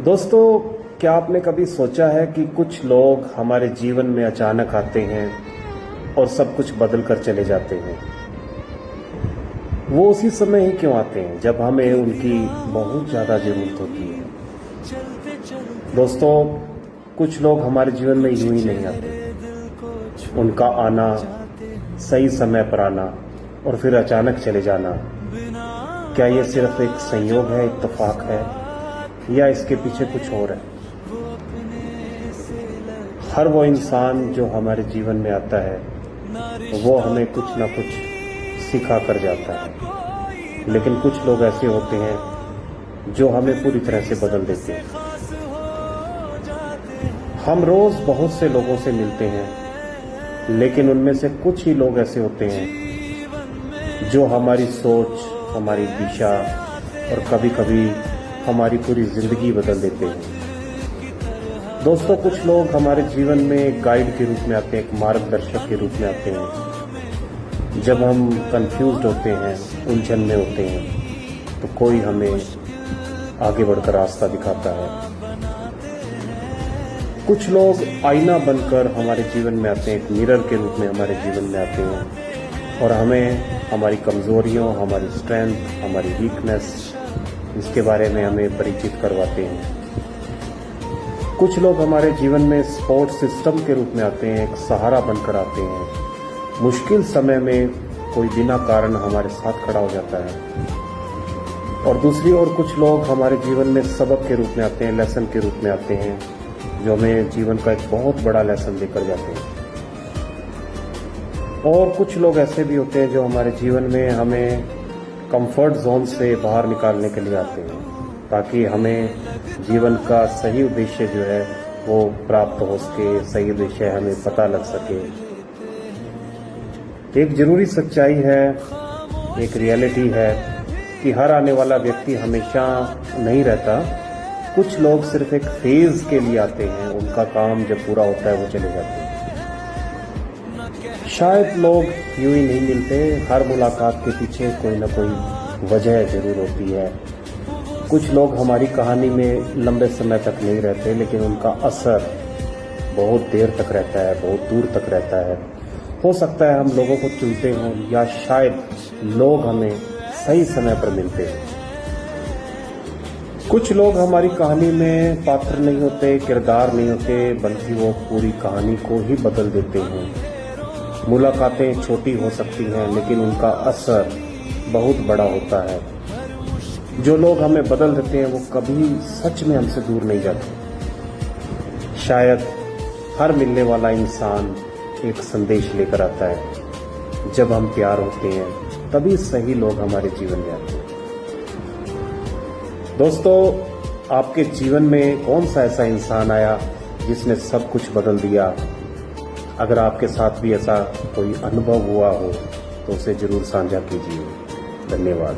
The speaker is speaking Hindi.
दोस्तों, क्या आपने कभी सोचा है कि कुछ लोग हमारे जीवन में अचानक आते हैं और सब कुछ बदल कर चले जाते हैं। वो उसी समय ही क्यों आते हैं जब हमें उनकी बहुत ज़्यादा ज़रूरत होती है। दोस्तों, कुछ लोग हमारे जीवन में यूं ही नहीं आते। उनका आना, सही समय पर आना और फिर अचानक चले जाना, क्या ये सिर्फ एक संयोग है, इत्तेफाक है, या इसके पीछे कुछ और है। हर वो इंसान जो हमारे जीवन में आता है वो हमें कुछ ना कुछ सिखा कर जाता है, लेकिन कुछ लोग ऐसे होते हैं जो हमें पूरी तरह से बदल देते हैं। हम रोज बहुत से लोगों से मिलते हैं, लेकिन उनमें से कुछ ही लोग ऐसे होते हैं जो हमारी सोच, हमारी दिशा और कभी कभी हमारी पूरी जिंदगी बदल देते हैं। दोस्तों, कुछ लोग हमारे जीवन में एक गाइड के रूप में आते हैं, एक मार्गदर्शक के रूप में आते हैं। जब हम कंफ्यूज्ड होते हैं, उलझन में होते हैं, तो कोई हमें आगे बढ़कर रास्ता दिखाता है। कुछ लोग आईना बनकर हमारे जीवन में आते हैं, एक मिरर के रूप में हमारे जीवन में आते हैं और हमें हमारी कमजोरियों, हमारी स्ट्रेंथ, हमारी वीकनेस, इसके बारे में हमें परिचित करवाते हैं। कुछ लोग हमारे जीवन में सपोर्ट सिस्टम के रूप में आते हैं, एक सहारा बनकर आते हैं। मुश्किल समय में कोई बिना कारण हमारे साथ खड़ा हो जाता है। और दूसरी ओर कुछ लोग हमारे जीवन में सबक के रूप में आते हैं, लेसन के रूप में आते हैं, जो हमें जीवन का एक बहुत बड़ा लेसन देकर जाते हैं। और कुछ लोग ऐसे भी होते हैं जो हमारे जीवन में हमें कंफर्ट जोन से बाहर निकालने के लिए आते हैं, ताकि हमें जीवन का सही उद्देश्य जो है वो प्राप्त हो सके, सही उद्देश्य हमें पता लग सके। एक जरूरी सच्चाई है, एक रियलिटी है कि हर आने वाला व्यक्ति हमेशा नहीं रहता। कुछ लोग सिर्फ एक फेज के लिए आते हैं, उनका काम जब पूरा होता है वो चले जाते हैं। शायद लोग यूं ही नहीं मिलते, हर मुलाकात के पीछे कोई ना कोई वजह जरूर होती है। कुछ लोग हमारी कहानी में लंबे समय तक नहीं रहते, लेकिन उनका असर बहुत देर तक रहता है, बहुत दूर तक रहता है। हो सकता है हम लोगों को चुनते हों, या शायद लोग हमें सही समय पर मिलते हैं। कुछ लोग हमारी कहानी में पात्र नहीं होते, किरदार नहीं होते, बल्कि वो पूरी कहानी को ही बदल देते हैं। मुलाकातें छोटी हो सकती हैं, लेकिन उनका असर बहुत बड़ा होता है। जो लोग हमें बदल देते हैं वो कभी सच में हमसे दूर नहीं जाते। शायद हर मिलने वाला इंसान एक संदेश लेकर आता है। जब हम प्यार होते हैं तभी सही लोग हमारे जीवन में आते हैं। दोस्तों, आपके जीवन में कौन सा ऐसा इंसान आया जिसने सब कुछ बदल दिया? अगर आपके साथ भी ऐसा कोई अनुभव हुआ हो तो उसे जरूर साझा कीजिए। धन्यवाद।